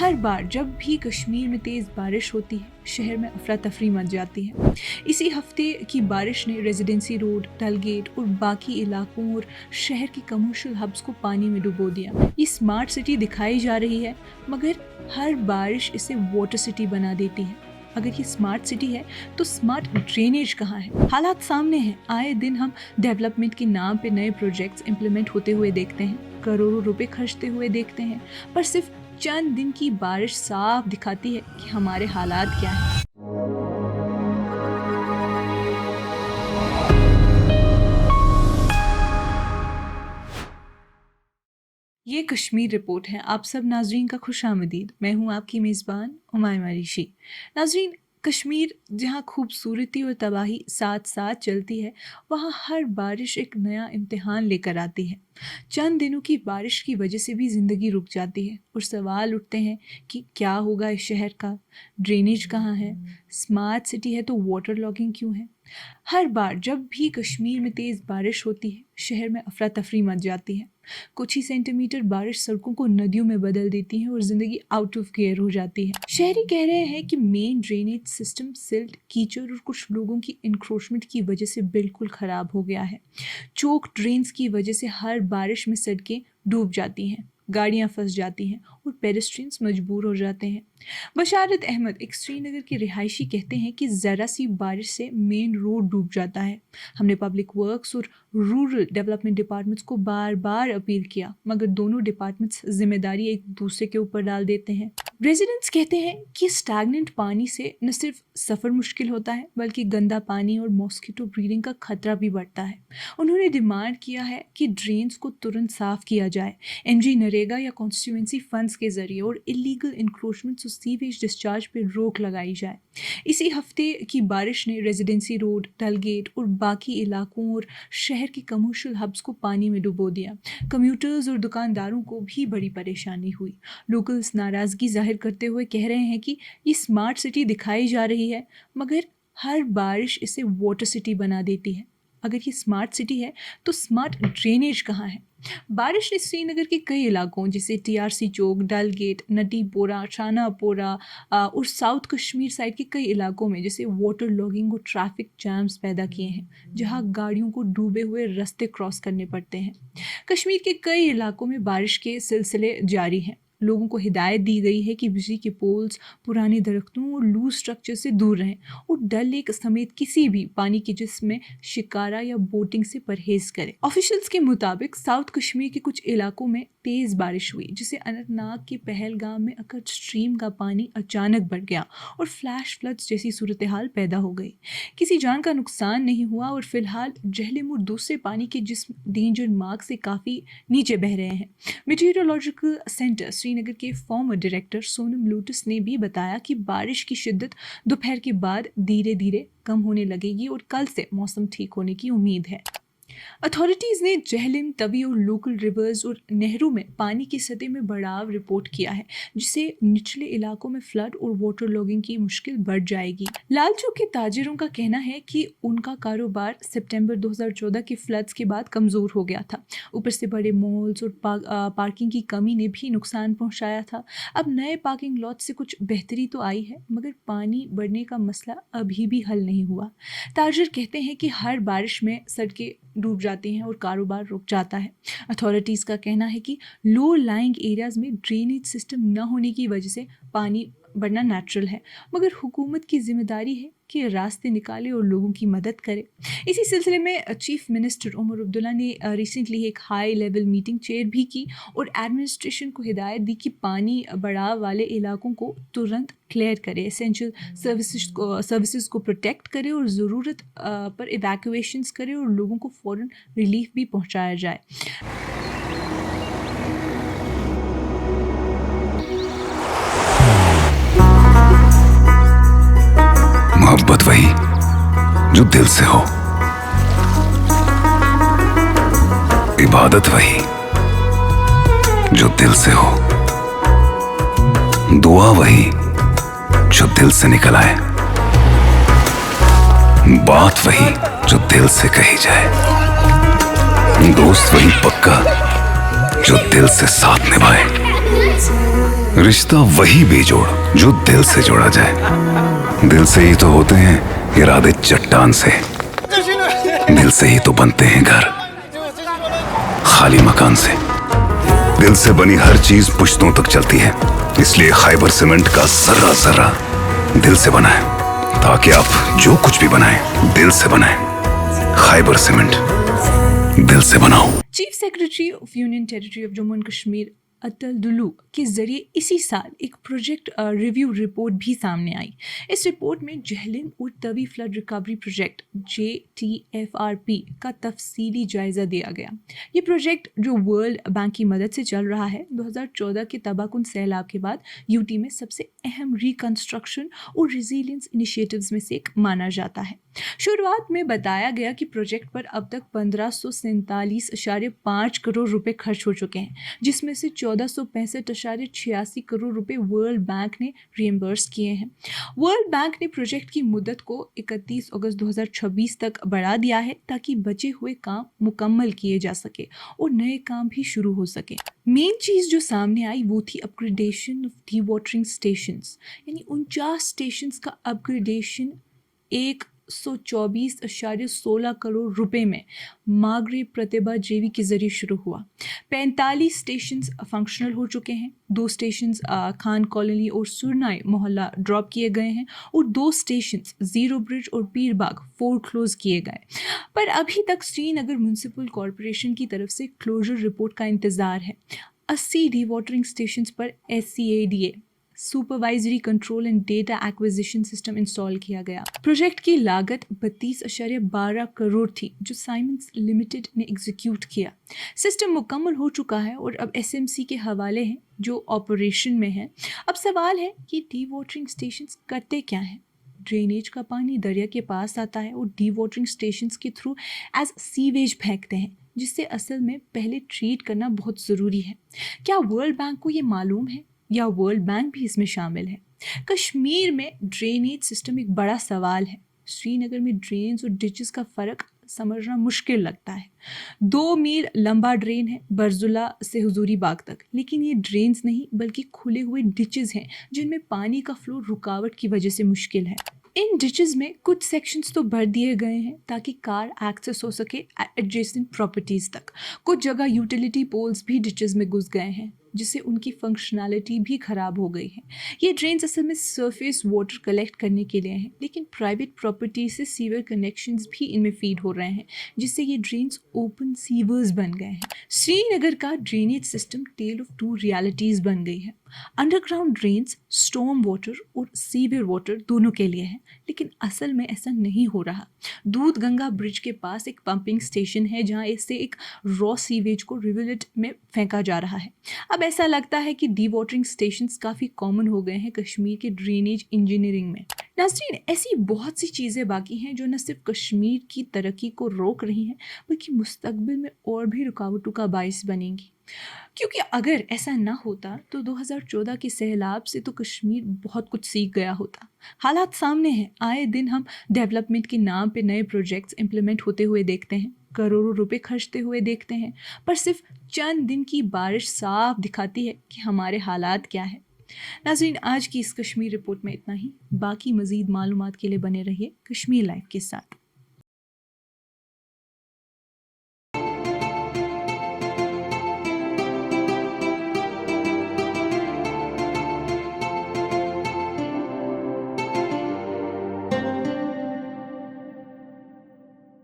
हर बार जब भी कश्मीर में तेज़ बारिश होती है, शहर में अफरा तफरी मच जाती है। इसी हफ्ते की बारिश ने रेजिडेंसी रोड, डल गेट और बाकी इलाकों और शहर के कमर्शियल हब्स को पानी में डुबो दिया। ये स्मार्ट सिटी दिखाई जा रही है, मगर हर बारिश इसे वाटर सिटी बना देती है। अगर ये स्मार्ट सिटी है तो स्मार्ट ड्रेनेज कहाँ है? हालात सामने हैं। आए दिन हम डेवलपमेंट के नाम पे नए प्रोजेक्ट्स इम्प्लीमेंट होते हुए देखते हैं, करोड़ों रुपए खर्चते हुए देखते हैं, पर सिर्फ चंद दिन की बारिश साफ दिखाती है कि हमारे हालात क्या हैं। ये कश्मीर रिपोर्ट है। आप सब नाजरीन का खुशामदीद। मैं हूँ आपकी मेज़बान उमाइमा रिशी। नाजरीन, कश्मीर जहाँ खूबसूरती और तबाही साथ साथ चलती है, वहाँ हर बारिश एक नया इम्तिहान लेकर आती है। चंद दिनों की बारिश की वजह से भी ज़िंदगी रुक जाती है और सवाल उठते हैं कि क्या होगा इस शहर का? ड्रेनेज कहाँ है? स्मार्ट सिटी है तो वाटर लॉगिंग क्यों है? हर बार जब भी कश्मीर में तेज़ बारिश होती है, शहर में अफरा तफरी मच जाती है। कुछ ही सेंटीमीटर बारिश सड़कों को नदियों में बदल देती है और ज़िंदगी आउट ऑफ गियर हो जाती है। शहरी कह रहे हैं कि मेन ड्रेनेज सिस्टम सिल्ट, कीचड़ और कुछ लोगों की इंक्रोचमेंट की वजह से बिल्कुल ख़राब हो गया है। चोक ड्रेन्स की वजह से हर बारिश में सड़कें डूब जाती हैं, गाड़ियां फंस जाती हैं और पेडेस्ट्रियंस मजबूर हो जाते हैं। बशारत अहमद, एक श्रीनगर के रिहायशी, कहते हैं कि ज़रा सी बारिश से मेन रोड डूब जाता है। हमने पब्लिक वर्क्स और रूरल डेवलपमेंट डिपार्टमेंट्स को बार बार अपील किया, मगर दोनों डिपार्टमेंट्स जिम्मेदारी एक दूसरे के ऊपर डाल देते हैं। रेजिडेंट्स कहते हैं कि स्टैगनेंट पानी से न सिर्फ सफ़र मुश्किल होता है, बल्कि गंदा पानी और मॉस्किटो ब्रीडिंग का खतरा भी बढ़ता है। उन्होंने डिमांड किया है कि ड्रेन्स को तुरंत साफ़ किया जाए, एमजी नरेगा या कॉन्स्टिट्यूएंसी फंड्स के जरिए, और इलीगल इंक्रोचमेंट्स और सीवेज डिस्चार्ज पर रोक लगाई जाए। इसी हफ्ते की बारिश ने रेजिडेंसी रोड, डल गेट और बाकी इलाकों और शहर के कमर्शियल हब्स को पानी में डुबो दिया। कम्यूटर्स और दुकानदारों को भी बड़ी परेशानी हुई। लोकल्स नाराज़गी जाहिर करते हुए कह रहे हैं कि ये स्मार्ट सिटी दिखाई जा रही है, मगर हर बारिश इसे वाटर सिटी बना देती है। अगर ये स्मार्ट सिटी है तो स्मार्ट ड्रेनेज कहाँ है? बारिश ने श्रीनगर के कई इलाकों जैसे टीआरसी चौक, डल गेट, नदीपोरा, शानापोरा और साउथ कश्मीर साइड के कई इलाकों में जैसे वाटर लॉगिंग और ट्रैफिक जैम्स पैदा किए हैं, जहां गाड़ियों को डूबे हुए रास्ते क्रॉस करने पड़ते हैं। कश्मीर के कई इलाकों में बारिश के सिलसिले जारी हैं। लोगों को हिदायत दी गई है कि बिजली के पोल्स, पुराने दरख्तों और लूज स्ट्रक्चर से दूर रहें और डल लेक समेत किसी भी पानी के जिस्म में शिकारा या बोटिंग से परहेज करें। ऑफिशियल्स के मुताबिक साउथ कश्मीर के कुछ इलाकों में तेज़ बारिश हुई, जिससे अनंतनाग के पहलगाम में अकड़ स्ट्रीम का पानी अचानक बढ़ गया और फ्लैश फ्लड्स जैसी सूरत हाल पैदा हो गई। किसी जान का नुकसान नहीं हुआ और फिलहाल जहलम और दूसरे पानी के जिस्म डेंजर मार्क से काफ़ी नीचे बह रहे हैं। मीटीरियोलॉजिकल सेंटर श्रीनगर के फॉर्मर डायरेक्टर सोनम लोटस ने भी बताया कि बारिश की शिद्दत दोपहर के बाद धीरे धीरे कम होने लगेगी और कल से मौसम ठीक होने की उम्मीद है। अथॉरिटीज़ ने जहलम, तवी और लोकल रिवर्स और नहरों में पानी की सतह में बढ़ाव रिपोर्ट किया है, जिससे निचले इलाकों में फ्लड और वाटर लॉगिंग की मुश्किल बढ़ जाएगी। लाल चौक के ताजिरों का कहना है कि उनका कारोबार सितंबर 2014 के फ्लड्स के बाद कमज़ोर हो गया था। ऊपर से बड़े मॉल्स और पार्किंग की कमी ने भी नुकसान पहुँचाया था। अब नए पार्किंग लॉट से कुछ बेहतरी तो आई है, मगर पानी बढ़ने का मसला अभी भी हल नहीं हुआ। ताजिर कहते हैं कि हर बारिश में सड़कें डूब जाती हैं और कारोबार रुक जाता है। अथॉरिटीज़ का कहना है कि लो लाइंग एरियाज़ में ड्रेनेज सिस्टम न होने की वजह से पानी बढ़ना नेचुरल है, मगर हुकूमत की जिम्मेदारी है कि रास्ते निकाले और लोगों की मदद करे। इसी सिलसिले में चीफ मिनिस्टर उमर अब्दुल्ला ने रिसेंटली एक हाई लेवल मीटिंग चेयर भी की और एडमिनिस्ट्रेशन को हिदायत दी कि पानी बढ़ाव वाले इलाकों को तुरंत क्लियर करे, एसेंशियल सर्विसेज को प्रोटेक्ट करे और ज़रूरत पर इवैक्यूएशंस करे और लोगों को फ़ौरन रिलीफ भी पहुँचाया जाए। मोहब्बत वही जो दिल से हो, इबादत वही जो दिल से हो, दुआ वही जो दिल से निकल आए, बात वही जो दिल से कही जाए, दोस्त वही पक्का जो दिल से साथ निभाए। रिश्ता वही बेजोड़ जो दिल से जोड़ा जाए। दिल से ही तो होते हैं इरादे चट्टान से। दिल से ही तो बनते हैं घर खाली मकान से। दिल से बनी हर चीज पुश्तों तक चलती है। इसलिए खैबर सीमेंट का जर्रा जर्रा दिल से बना है, ताकि आप जो कुछ भी बनाएं दिल से बनाएं। खैबर सीमेंट, दिल से बनाओ। Chief secretary of union territory of Jammu and Kashmir Atal Dulloo के जरिए इसी साल एक प्रोजेक्ट रिव्यू रिपोर्ट भी सामने आई। इस रिपोर्ट में जहलिम और Tawi flood recovery project JTFRP का तफसीली जायजा दिया गया। ये प्रोजेक्ट जो वर्ल्ड बैंक की मदद से चल रहा है, 2014 के तबाहकुन सैलाब के बाद यूटी में सबसे अहम रिकंस्ट्रक्शन और रिजिलियंस इनिशिएटिव्स में से एक माना जाता है। शुरुआत में बताया गया कि प्रोजेक्ट पर अब तक 1547.5 करोड़ रुपए खर्च हो चुके हैं, जिसमें से 1465.86 करोड़ रुपए वर्ल्ड बैंक ने रिएम्बर्स किए हैं। वर्ल्ड बैंक ने प्रोजेक्ट की मुद्दत को 31 अगस्त 2026 तक बढ़ा दिया है, ताकि बचे हुए काम मुकम्मल किए जा सके और नए काम भी शुरू हो सके। मेन चीज़ जो सामने आई वो थी upgradation of D watering stations, यानी 49 स्टेशंस का अपग्रेडेशन 124.16 करोड़ रुपए में मागरे प्रतिभा जेवी के जरिए शुरू हुआ। 45 स्टेशंस फंक्शनल हो चुके हैं। 2 स्टेशंस खान कॉलोनी और सुरनाई मोहल्ला ड्रॉप किए गए हैं और 2 स्टेशंस जीरो ब्रिज और पीरबाग फोर क्लोज किए गए। पर अभी तक श्रीनगर म्यूनसिपल कॉरपोरेशन की तरफ से क्लोजर रिपोर्ट का इंतज़ार है। 80 डी वाटरिंग स्टेशंस पर SCADA supervisory control and data acquisition system install किया गया। प्रोजेक्ट की लागत 32.12 करोड़ थी, जो साइमंस लिमिटेड ने एग्जीक्यूट किया। सिस्टम मुकम्मल हो चुका है और अब SMC के हवाले हैं, जो ऑपरेशन में है। अब सवाल है कि डी वाटरिंग स्टेशंस करते क्या हैं? ड्रेनेज का पानी दरिया के पास आता है और डी वाटरिंग स्टेशंस के थ्रू एज सीवेज फेंकते हैं, जिससे असल में पहले ट्रीट करना बहुत ज़रूरी है। क्या वर्ल्ड बैंक को ये मालूम है, या वर्ल्ड बैंक भी इसमें शामिल है? कश्मीर में ड्रेनेज सिस्टम एक बड़ा सवाल है। श्रीनगर में ड्रेन्स और डिचेस का फ़र्क समझना मुश्किल लगता है। 2 मील लंबा ड्रेन है बरजुला से हुजूरी बाग तक, लेकिन ये ड्रेन्स नहीं बल्कि खुले हुए डिचेस हैं, जिनमें पानी का फ्लो रुकावट की वजह से मुश्किल है। इन डिचेस में कुछ सेक्शंस तो भर दिए गए हैं ताकि कार एक्सेस हो सके एडजेसेंट प्रॉपर्टीज़ तक। कुछ जगह यूटिलिटी पोल्स भी डिचेस में घुस गए हैं, जिससे उनकी फंक्शनैलिटी भी ख़राब हो गई है। ये ड्रेन्स असल में सरफेस वाटर कलेक्ट करने के लिए हैं, लेकिन प्राइवेट प्रॉपर्टी से सीवर कनेक्शंस भी इनमें फीड हो रहे हैं, जिससे ये ड्रेन्स ओपन सीवर्स बन गए हैं। श्रीनगर का drainage system tale of 2 realities बन गई है। अंडरग्राउंड ड्रेन्स स्टॉर्म वाटर और सीवर वाटर दोनों के लिए हैं, लेकिन असल में ऐसा नहीं हो रहा। दूध गंगा ब्रिज के पास एक पंपिंग स्टेशन है, जहाँ इससे एक रॉ सीवेज को रिवरलेट में फेंका जा रहा है। अब ऐसा लगता है कि डी वाटरिंग स्टेशंस काफ़ी कॉमन हो गए हैं कश्मीर के ड्रेनेज इंजीनियरिंग में। नाज़रीन, ऐसी बहुत सी चीज़ें बाकी हैं जो न सिर्फ कश्मीर की तरक्की को रोक रही हैं, बल्कि मुस्तकबिल में और भी रुकावटों का बाइस बनेंगी। क्योंकि अगर ऐसा ना होता तो 2014 के सैलाब से तो कश्मीर बहुत कुछ सीख गया होता। हालात सामने हैं, आए दिन हम डेवलपमेंट के नाम पे नए प्रोजेक्ट्स इम्प्लीमेंट होते हुए देखते हैं, करोड़ों रुपए खर्चते हुए देखते हैं, पर सिर्फ चंद दिन की बारिश साफ दिखाती है कि हमारे हालात क्या है। नाज़रीन, आज की इस कश्मीर रिपोर्ट में इतना ही। बाकी मज़ीद मालूमात के लिए बने रहिए कश्मीर लाइव के साथ।